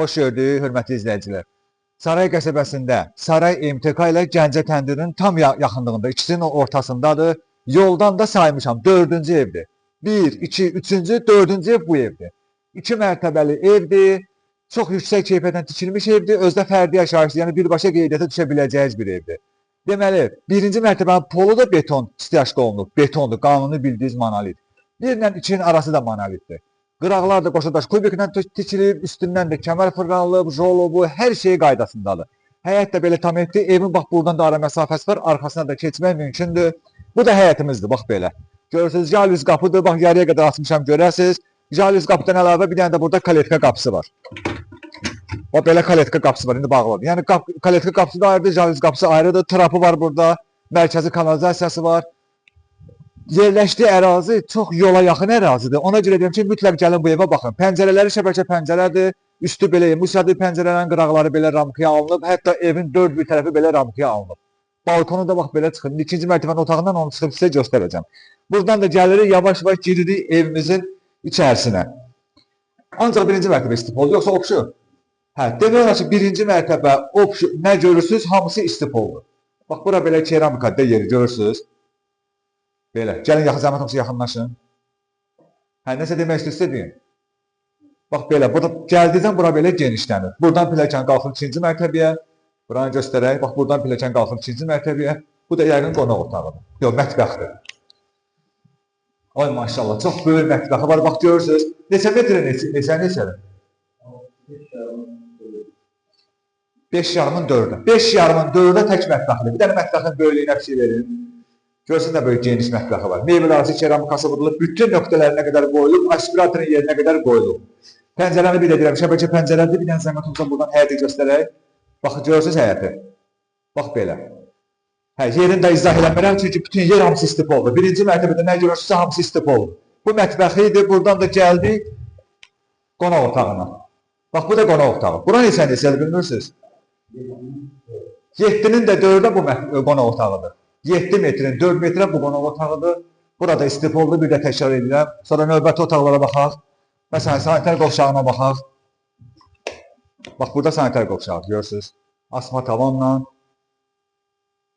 Xoş gördük, hörmətli izləyicilər. Saray qəsəbəsində Saray MTK ilə Gəncə təndirinin tam yaxınlığında, ikisinin ortasındadır. Yoldan da saymışam, 4-cü evdir. 1, 2, 3-cü, 4-cü ev bu evdir. 2 mərtəbəli evdir. Çox yüksək keyfiyyətlə tikilmiş evdir. Özdə fərdi yaşayışdır, yəni birbaşa qeydiyyata düşə biləcəyiniz bir evdir. Deməli, birinci mərtəbənin polu da beton stiyaşka olunub. Betondur, qanuni bildiyiniz monolit. 1 ilə 2-nin arası da monolitdir. Qıraqlar da qoşadaş kubiklə tikilib, üstündən də kəmər fırlanılıb, jolobu, hər şey qaydasındadır. Həyət də belə tam etdi. Evin bax buradan da ara məsafəsi var, arxasına da keçmək mümkündür. Bu da həyətimizdir, bax belə. Görürsünüz, jalüz qapıdır, bax yarıya qədər açmışam, görəsiniz. Jalüz qapıdan əlavə bir dənə də burada kaletka qapısı var. O belə kaletka qapısı var, indi bağlıdır. Yəni kaletka qapısı da ayrıdır, jalüz qapısı ayrıdır, trapı var burada, mərkəzi kanalizasiyası var. Yerləşdiyi ərazi çox yola yaxın ərazidir. Ona görə deyirəm ki, mütləq gəlin bu evə baxın. Pəncərələri şəbəkə pəncərədir. Üstü belə, müsadə pəncərələrin qıraqları belə ramkaya alınıb. Hətta evin dörd bir tərəfi belə ramkaya alınıb. Balkonu da bax belə çıxır. İkinci mərtəbənin otağından onu çıxıb sizə göstərəcəm. Buradan da gəlirik, yavaş-yavaş giririk evimizin içərisinə. Ancaq birinci mərtəbə istipoldur, yoxsa opşu? Hə, demək olar ki, birinci mərtəbə opşu, nə görürsünüz? Hamısı istipoldur. Bax, bura belə keramikada yeri görürsünüz. Belə, gəlin zəhmət olmasa yaxınlaşın. Hə, nəsə demək istəyirəm. Bax belə, gəldikdən bura belə genişlənir. Buradan pilləkən qalxır 2-ci mərtəbəyə. Buranı göstərək. Bax, buradan pilləkən qalxır 2-ci mərtəbəyə. Bu da yəqin qonaq otağıdır. Yox, mətbəxdir. Ay maşallah, çox böyük mətbəxi var. Bax, görürsünüz. Neçə metrə neçədir? 5,5-ın 4-ə. 5,5-ın 4-ə tək mətbəxdir. Bir dənə mətbəxin böyüklüyünə bir şey verin. Görsün də böyük geniş mətbəxi var. Meyvəli arası keramikası vurulub, bütün nöqtələrinə qədər qoyulub, aspiratorun yerinə qədər qoyulub. Pəncərəni bir də deyirəm, şəbəkə pəncərədir, bir dənə zəhmət olsa buradan həyəti göstərək. Baxın, görürsünüz həyəti. Bax belə. Hə, yerini də izah eləmirəm, çünki bütün yer hamısı istip oldu. Birinci mərtəbədə nə görürsünüzsə hamısı istip oldu. Bu mətbəxi idi, buradan da gəldik qonaq otağına. Bax, bu da qonaq otağı. Bura neçədir, bilmirsiniz? 7-nin də 4-ə bu qonaq otağıdır. 7 metrin 4 metrə bu qonaq otağıdır. Burada istip oldu, bir də təkrar edirəm. Sonra növbəti otaqlara baxaq. Məsələn, sanitar qovşağına baxaq. Bax, burada sanitar qovşağı, görürsünüz. Asma tavanla.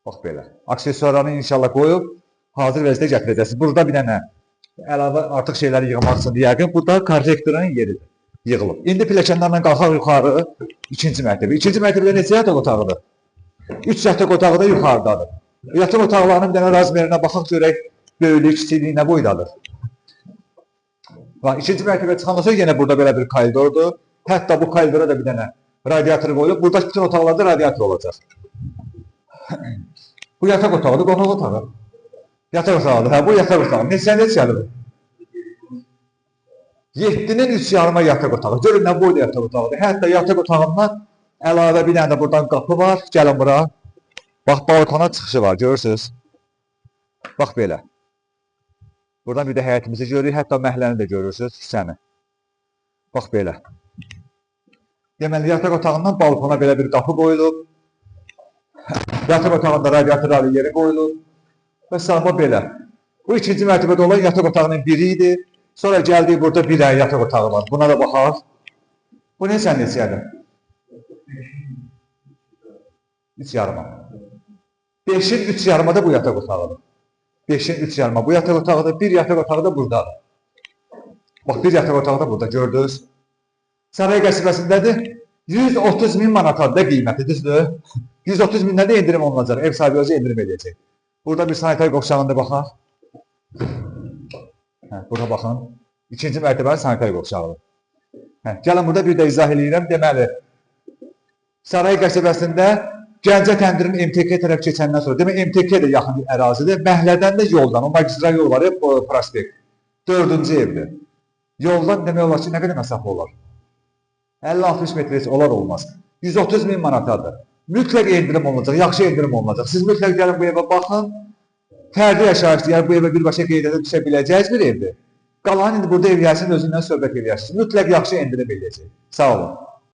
Bax, belə. Aksesuarlarını inşallah qoyub, hazır vəziyyətə gətirəcəksiniz. Burada bir dənə əlavə artıq şeyləri yığmaq üçün yəqin. Burada korrektorun yeridir, yığılıb. İndi pilləkənlərlə qalxaq yuxarı, 2-ci mərtəbə. 2-ci mərtəbədə neçə yataq otağıdır? 3 yataq otağı da yuxarıdadır. Yataq otaqlarının bir dənə razmerinə baxaq görək, böyüklük, kiçikliyi nə boydadır. İkinci mərtəbəyə çıxandan sonra yenə burada belə bir koridordur. Hətta bu koridora da bir dənə radiator qoyulub. Burada bütün otaqlarda radiator olacaq. Bu yataq otağıdır, qonaq otağı. Yataq otağıdır, hə, bu yataq otağı. Neçəlidir? 7-nin 3,5 yataq otağı. Görün nə boyda yataq otağıdır. Hətta yataq otağından əlavə bir dənə də buradan qapı var. Gəlin bura. Bax, balkona çıxışı var, görürsünüz. Bax, belə. Buradan bir də həyətimizi görürük, hətta məhləni də görürsünüz, küçəni. Bax, belə. Deməli, yataq otağından balkona belə bir qapı qoyulub. Yataq otağında radiator yeri qoyulub. Və sağma belə. Bu ikinci mərtəbədə olan yataq otağının biri idi. Sonra gəldik, burada bir dənə yataq otağı var. Buna da baxaq. Bu neçədir? 3,5. 5-in 3,5 da bu yataq otağıdır. 5-in 3,5 bu yataq otağıdır. Bir yataq otağı da buradadır. Bax, bir yataq otağı da burada, gördünüz. Saray qəsəbəsindədir. 130.000 manata da qiyməti, düzdür? 130.000-dən də indirim olunacaq. Ev sahibi özü indirim edəcək. Burada bir sanitar qovşağında baxaq. Burada baxın. 2-ci mərtəbənin sanitar qovşağıdır. Gəlin, burada bir də izah edirəm. Deməli, Saray qəsəbəsində Gəncə təndirin MTK tərəf keçəndən sonra, demək MTK də yaxın ərazidir, məhəllədən də yoldan, o magistral yol var, prospekt, 4-cü evdir. Yoldan demək olar ki, nə qədər məsafə olar? 50-60 metrəsi olar olmaz. 130.000 manatadır. Mütləq indirim olunacaq, yaxşı indirim olunacaq. Siz mütləq gəlin bu evə baxın, fərdi yaşayışdır, yəni bu evə birbaşa qeydiyyata düşə biləcəyiz bir evdir. Qalan indi burada ev yəsinin özündən söhbət edərsiniz. Mütləq yaxşı indirim edəcək. Sağ olun.